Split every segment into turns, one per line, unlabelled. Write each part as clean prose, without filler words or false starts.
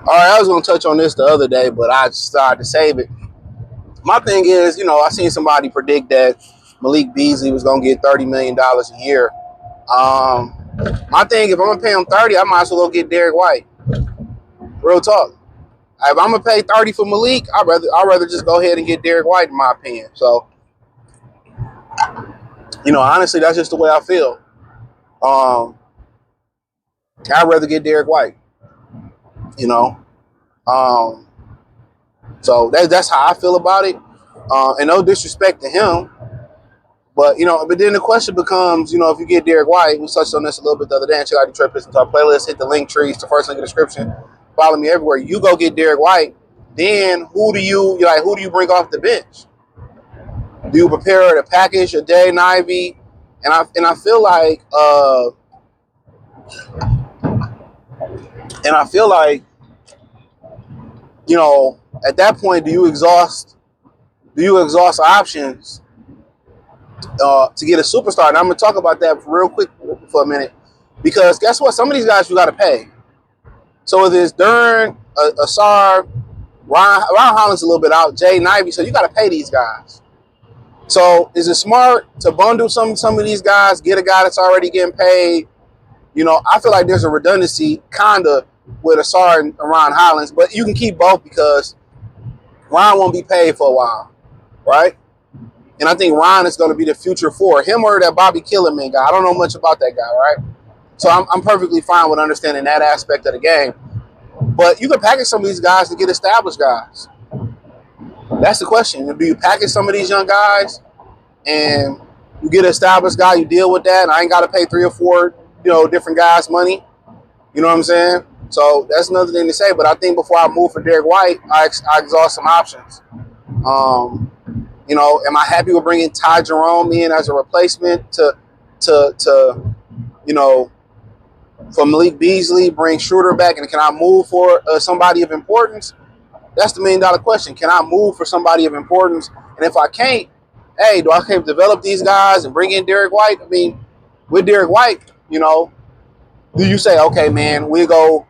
All right, I was going to touch on this the other day, but I decided to save it. My thing is, I seen somebody predict that Malik Beasley was going to get $30 million a year. My thing, if I'm going to pay him 30, I might as well go get Derrick White. Real talk. If I'm going to pay 30 for Malik, I'd rather just go ahead and get Derrick White, in my opinion. So, honestly, that's just the way I feel. I'd rather get Derrick White, So that's how I feel about it. And no disrespect to him, but then the question becomes, if you get Derrick White, we touched on this a little bit the other day, and check out Detroit Pistons Talk playlist, hit the link tree, it's the first link in the description. Follow me everywhere. You go get Derrick White, then who do you bring off the bench? Do you prepare the package a day, Ivy? And I feel like at that point, do you exhaust options to get a superstar? And I'm going to talk about that real quick for a minute, because guess what? Some of these guys you got to pay. So if it's Dern, Asar, Ron Holland's a little bit out, Jay Ivy, so you got to pay these guys. So is it smart to bundle some of these guys, get a guy that's already getting paid? I feel like there's a redundancy kind of with Asar and Ron Hollins, but you can keep both because Ron won't be paid for a while, right? And I think Ron is going to be the future for him, or that Bobby Killerman guy. I don't know much about that guy, right? So I'm perfectly fine with understanding that aspect of the game. But you can package some of these guys to get established guys. That's the question. Do you package some of these young guys and you get an established guy, you deal with that, and I ain't got to pay 3 or 4, different guys money? You know what I'm saying? So that's another thing to say. But I think before I move for Derrick White, I exhaust some options. Am I happy with bringing Ty Jerome in as a replacement to for Malik Beasley, bring Schroeder back, and can I move for somebody of importance? That's the $1 million question. Can I move for somebody of importance? And if I can't, hey, do I can develop these guys and bring in Derrick White? I mean, with Derrick White, do you say, okay, man, we go,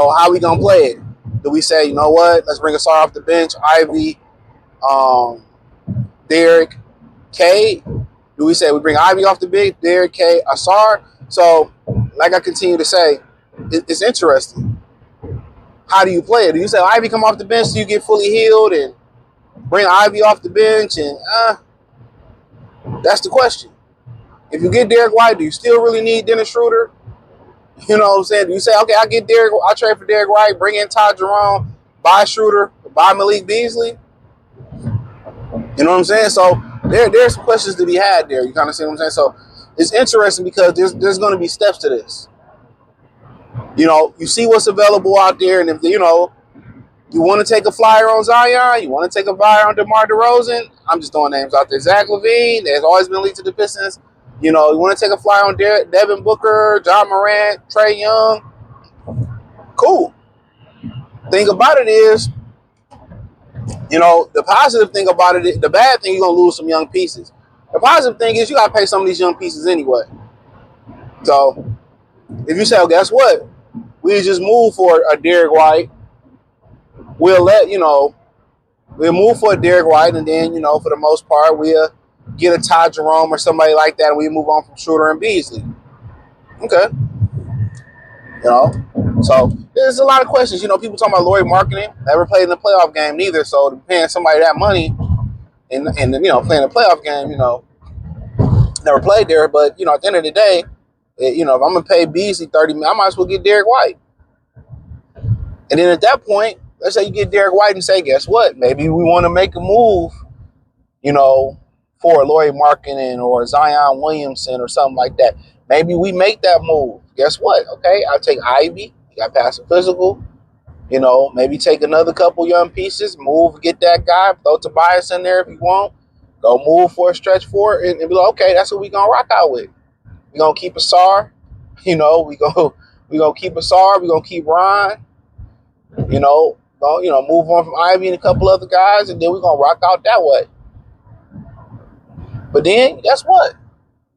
how we gonna play it? Do we say, you know what, let's bring Asar off the bench, Ivy, Derrick, K? Do we say we bring Ivy off the bench, Derrick, K, Asar? So, like I continue to say, it's interesting. How do you play it? Do you say Ivy come off the bench so you get fully healed and bring Ivy off the bench? And that's the question. If you get Derrick White, do you still really need Dennis Schroeder? You know what I'm saying? Do you say, okay, I trade for Derrick White, bring in Ty Jerome, buy Schroeder, buy Malik Beasley? You know what I'm saying? So there's some questions to be had there. You kind of see what I'm saying? So it's interesting because there's going to be steps to this. You see what's available out there, and if you want to take a flyer on Zion, you want to take a flyer on DeMar DeRozan, I'm just throwing names out there. Zach LaVine, there's always been linked to the Pistons. You want to take a flyer on Devin Booker, John Morant, Trae Young. Cool. Thing about it is, the positive thing about it, the bad thing, you're going to lose some young pieces. The positive thing is you got to pay some of these young pieces anyway. So if you say, oh, guess what? We just move for a Derrick White. We'll move for a Derrick White, and then, for the most part, we'll get a Ty Jerome or somebody like that, and we move on from Schroeder and Beasley. Okay. So there's a lot of questions. People talking about Lauri Markkanen, never played in the playoff game neither, so paying somebody that money and playing a playoff game, never played there, but, at the end of the day, if I'm going to pay Beasley $30 million, I might as well get Derrick White. And then at that point, let's say you get Derrick White and say, guess what? Maybe we want to make a move, for Lauri Markkanen or Zion Williamson or something like that. Maybe we make that move. Guess what? Okay, I'll take Ivy. You got past the physical. Maybe take another couple young pieces, move, get that guy, throw Tobias in there if you want. Go move for a stretch for it and be like, okay, that's what we're going to rock out with. We're going to keep Asar. We're going to keep Asar. We're going to keep Ron. Move on from Ivy and a couple other guys, and then we're going to rock out that way. But then, guess what?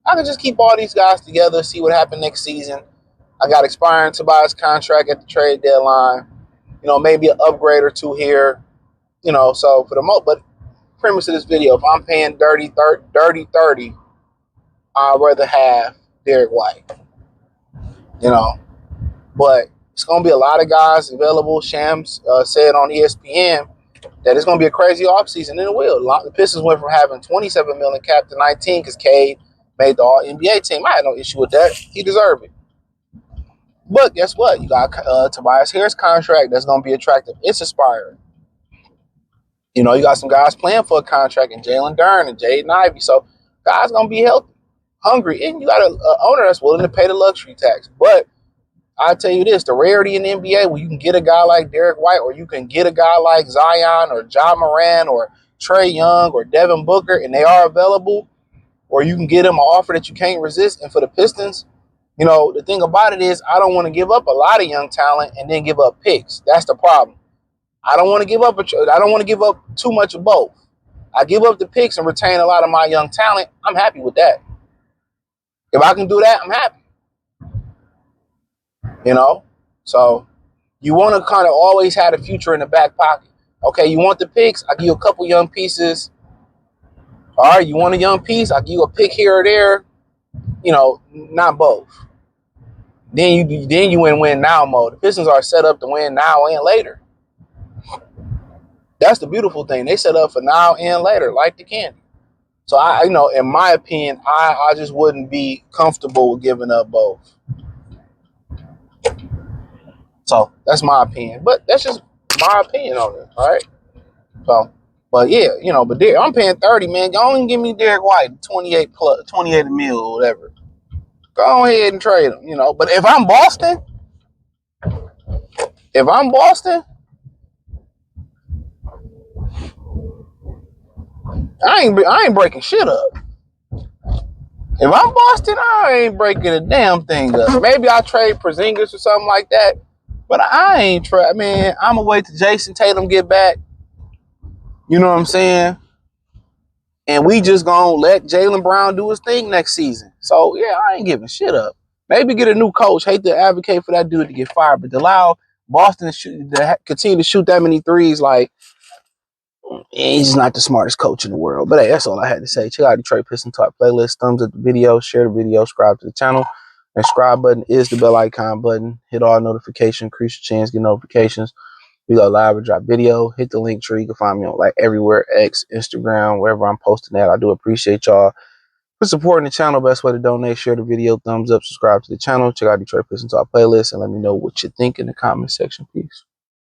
I can just keep all these guys together, see what happens next season. I got expiring Tobias contract at the trade deadline. You know, maybe an upgrade or two here. You know, so for the most, but premise of this video, if I'm paying dirty 30, I'd rather have Derrick White. You know, but it's going to be a lot of guys available. Shams said on ESPN that it's going to be a crazy offseason, and it will. The Pistons went from having $27 million cap to 19 because Cade made the All-NBA team. I had no issue with that. He deserved it. But guess what? You got Tobias Harris contract that's going to be attractive. It's expiring. You know, you got some guys playing for a contract in Jalen Duren and Jaden Ivey. So guys going to be healthy, hungry, and you got an owner that's willing to pay the luxury tax. But I'll tell you this, the rarity in the NBA where you can get a guy like Derrick White, or you can get a guy like Zion or Ja Morant or Trae Young or Devin Booker, and they are available, or you can get them an offer that you can't resist. And for the Pistons, you know, the thing about it is I don't want to give up a lot of young talent and then give up picks. That's the problem. I don't want to give up too much of both. I give up the picks and retain a lot of my young talent. I'm happy with that. If I can do that, I'm happy. You know? So you want to kind of always have the future in the back pocket. Okay, you want the picks? I'll give you a couple young pieces. All right, you want a young piece? I'll give you a pick here or there. You know, not both. Then you win now mode. The Pistons are set up to win now and later. That's the beautiful thing. They set up for now and later, like the candy. So you know, in my opinion, I just wouldn't be comfortable with giving up both. So that's my opinion. But that's just my opinion on it. All right. So, but yeah, you know, but I'm paying 30, man. Go on and give me Derrick White, 28 mil or whatever. Go ahead and trade him, you know. But if I'm Boston, I ain't breaking shit up. If I'm Boston, I ain't breaking a damn thing up. Maybe I'll trade Porzingis or something like that. But I ain't try. Man, I'm gonna wait till Jason Tatum get back. You know what I'm saying? And we just gonna let Jaylen Brown do his thing next season. So yeah, I ain't giving shit up. Maybe get a new coach. Hate to advocate for that dude to get fired, but to allow Boston to continue to shoot that many threes, like, he's not the smartest coach in the world. But hey, that's all I had to say. Check out the Detroit Pistons Talk playlist. Thumbs up the video, share the video, subscribe to the channel. The subscribe button is the bell icon button. Hit all notifications, increase your chance, get notifications. We go live or drop video. Hit the link tree. You can find me on like everywhere, X, Instagram, wherever I'm posting that. I do appreciate y'all for supporting the channel. Best way to donate, share the video, thumbs up, subscribe to the channel. Check out Detroit Pistons Talk playlist and let me know what you think in the comment section. Peace.